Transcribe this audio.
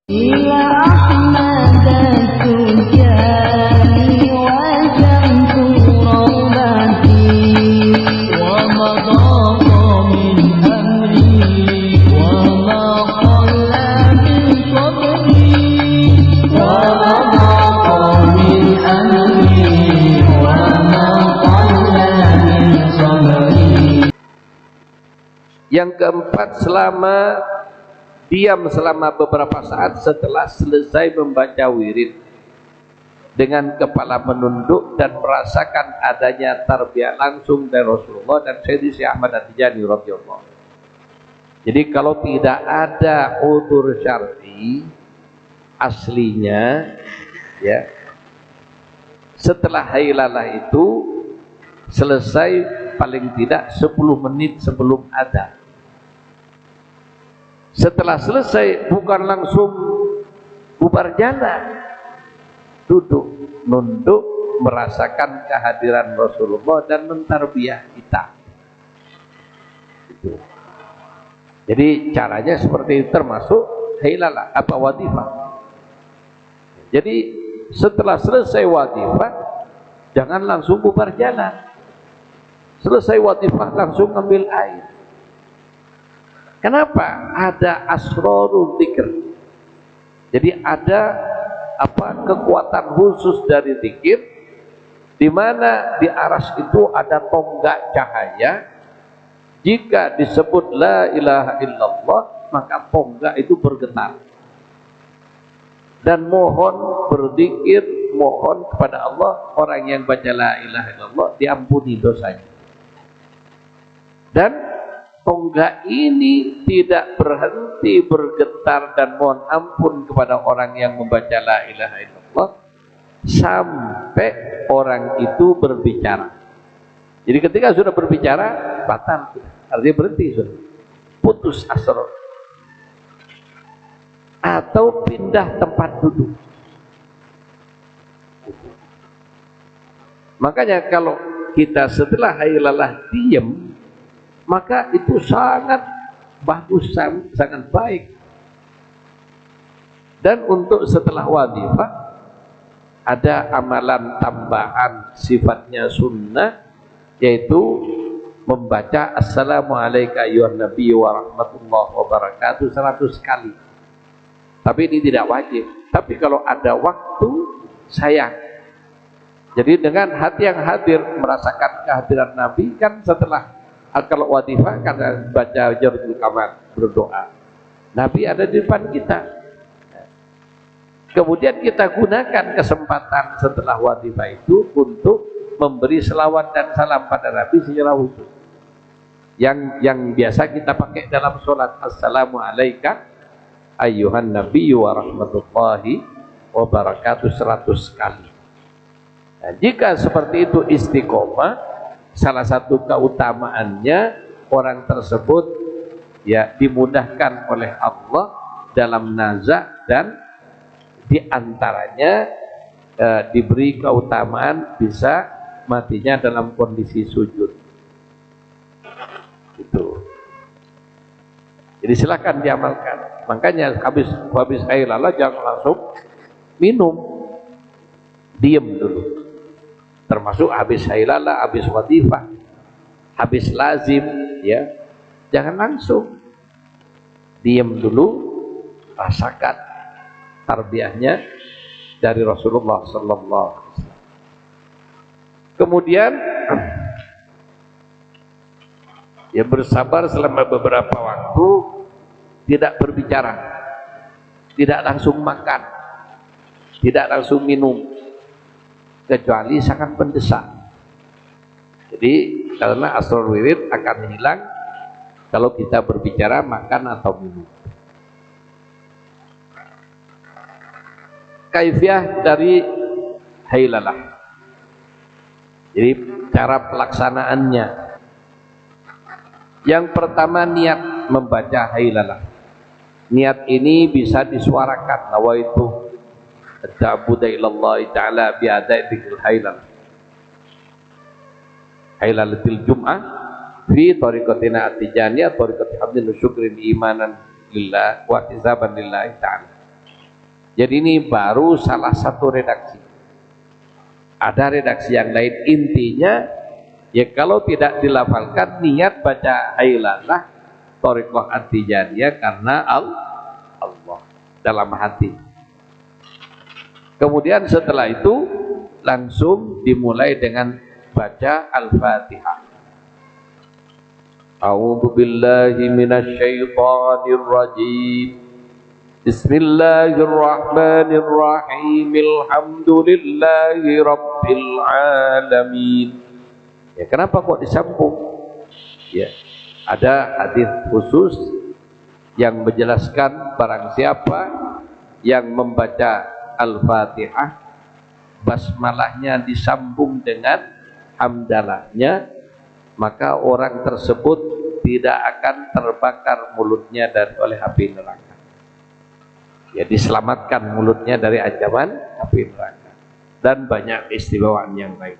إلى أحمد التجاني وجمت روضتي ومضى من أمري وما قل من صبري ومضى من أمري وما قل من صبري. Yang keempat, diam selama beberapa saat setelah selesai membaca wirid dengan kepala menunduk dan merasakan adanya tarbiyah langsung dari Rasulullah dan Sayyidi Syekh Ahmad At-Tijani radhiyallahu. Jadi kalau tidak ada udzur syar'i aslinya, ya, setelah hailalah itu selesai paling tidak 10 menit sebelum adzan. Setelah selesai bukan langsung bubar jalan, duduk, nunduk, merasakan kehadiran Rasulullah dan mentarbiyah kita. Itu. Jadi caranya seperti itu, termasuk hailalah apa wadifah. Jadi setelah selesai wadifah jangan langsung bubar jalan. Selesai wadifah langsung ambil air. Kenapa? Ada asrarul dzikr. Jadi ada kekuatan khusus dari zikir, di mana di aras itu ada tonggak cahaya. Jika disebut la ilaha illallah, maka tonggak itu bergetar. Dan mohon berzikir, mohon kepada Allah, orang yang baca la ilaha illallah diampuni dosanya. Dan tonggak ini tidak berhenti bergetar dan mohon ampun kepada orang yang membaca la ilaha illallah sampai orang itu berbicara. Jadi ketika sudah berbicara batal, artinya berhenti, sudah putus asrar atau pindah tempat duduk. Makanya kalau kita setelah hailalah diam, maka itu sangat bagus, sangat baik. Dan untuk setelah wadifah ada amalan tambahan sifatnya sunnah, yaitu membaca assalamualaikum ayyuhan nabi wa rahmatullahi wa barakatuh 100 kali. Tapi ini tidak wajib. Tapi kalau ada waktu, sayang. Jadi dengan hati yang hadir merasakan kehadiran Nabi, kan setelah kalau wadifah karena baca Jawharatul Kamal berdoa, Nabi ada di depan kita. Kemudian kita gunakan kesempatan setelah wadifah itu untuk memberi selawat dan salam pada Nabi secara khusus. Yang biasa kita pakai dalam sholat, assalamualaikum ayyuhan nabi wa rahmatullahi wa barakatuh 100 kali. Nah, jika seperti itu istiqomah, salah satu keutamaannya orang tersebut ya dimudahkan oleh Allah dalam nazak, dan diantaranya diberi keutamaan bisa matinya dalam kondisi sujud. Itu. Jadi silakan diamalkan. Makanya habis hailalah jangan langsung minum, diam dulu. Termasuk habis hailalah, habis wadifah, habis lazim, ya, jangan langsung, diam dulu, rasakan tarbiyahnya dari Rasulullah sallallahu alaihi wasallam. Kemudian ya bersabar selama beberapa waktu, tidak berbicara, tidak langsung makan, tidak langsung minum, kecuali sangat mendesak. Jadi karena asrar wirid akan hilang kalau kita berbicara, makan atau minum. Kaifiah dari hailalah. Jadi cara pelaksanaannya. Yang pertama, niat membaca hailalah. Niat ini bisa disuarakan, nawaitu ta'budu ilallahi ta'ala bi'adai dzikril hailal. Hailalatil jum'ah fi tariqatina at-tijaniyah tariqati hamdin wa syukrin imanan lillah wa ihtisaban lillahi ta'ala. Jadi ini baru salah satu redaksi. Ada redaksi yang lain, intinya ya kalau tidak dilafalkan niat baca hailalah thariqah at-tijaniyah karena Allah dalam hati. Kemudian setelah itu langsung dimulai dengan baca Al-Fatihah. A'udzu billahi minasy syaithanir rajim. Bismillahirrahmanirrahim. Alhamdulillahi rabbil alamin. Ya, kenapa kok disambung? Ya, ada hadis khusus yang menjelaskan barang siapa yang membaca Al-Fatihah basmalahnya disambung dengan hamdalahnya, maka orang tersebut tidak akan terbakar mulutnya oleh api neraka. Ya, diselamatkan mulutnya dari ancaman api neraka dan banyak istimewaan yang lain.